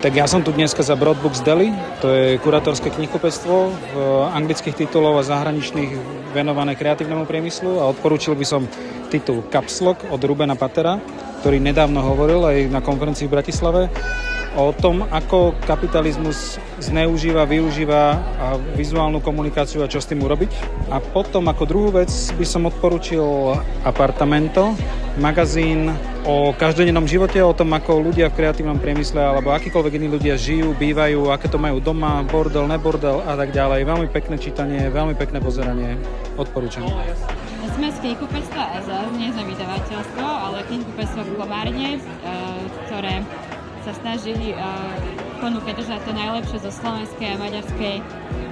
Tak ja som tu dneska za Broad Books Delhi, to je kurátorské knihkupectvo v anglických titulov a zahraničných venované kreatívnemu priemyslu a odporúčil by som titul Caps Lock od Rubena Patera, ktorý nedávno hovoril aj na konferencii v Bratislave o tom, ako kapitalizmus zneužíva, využíva vizuálnu komunikáciu a čo s tým urobiť. A potom ako druhú vec by som odporúčil Apartamento, magazín o každodennom živote, o tom, ako ľudia v kreatívnom priemysle alebo akýkoľvek iní ľudia žijú, bývajú, aké to majú doma, bordel, nebordel a tak ďalej. Veľmi pekné čítanie, veľmi pekné pozeranie. Odporúčam. Sme z knihkupectva EZO, nie sme vydavateľstvo, ale knihkupectvo v Komárne, ktoré sa snažili ponúkať to najlepšie zo slovenskej a maďarskej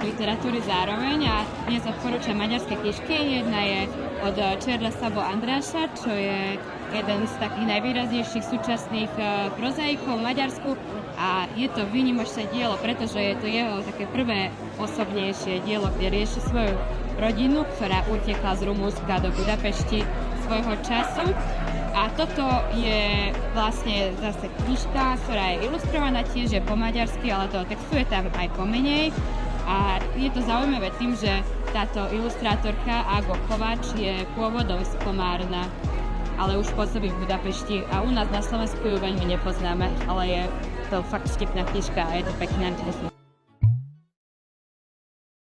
literatúry zároveň a dnes odporúčam maďarské knižky. Jedna je od Čerla Sabo Andráša, čo je jeden z takých najvýraznejších súčasných prozaikov v Maďarsku a je to výnimočné dielo, pretože je to jeho také prvé osobnejšie dielo, kde rieši svoju rodinu, ktorá utekla z Rumúnska do Budapešti svojho času. A toto je vlastne zase knižka, ktorá je ilustrovaná, tiež je po maďarsky, ale toho textu je tam aj pomenej. A je to zaujímavé tým, že táto ilustrátorka Ágo Kováč je pôvodom z Komárna, ale už pôsobí v Budapešti a u nás na Slovensku ju veľmi nepoznáme, ale je to fakt vtipná knižka a je to pekná.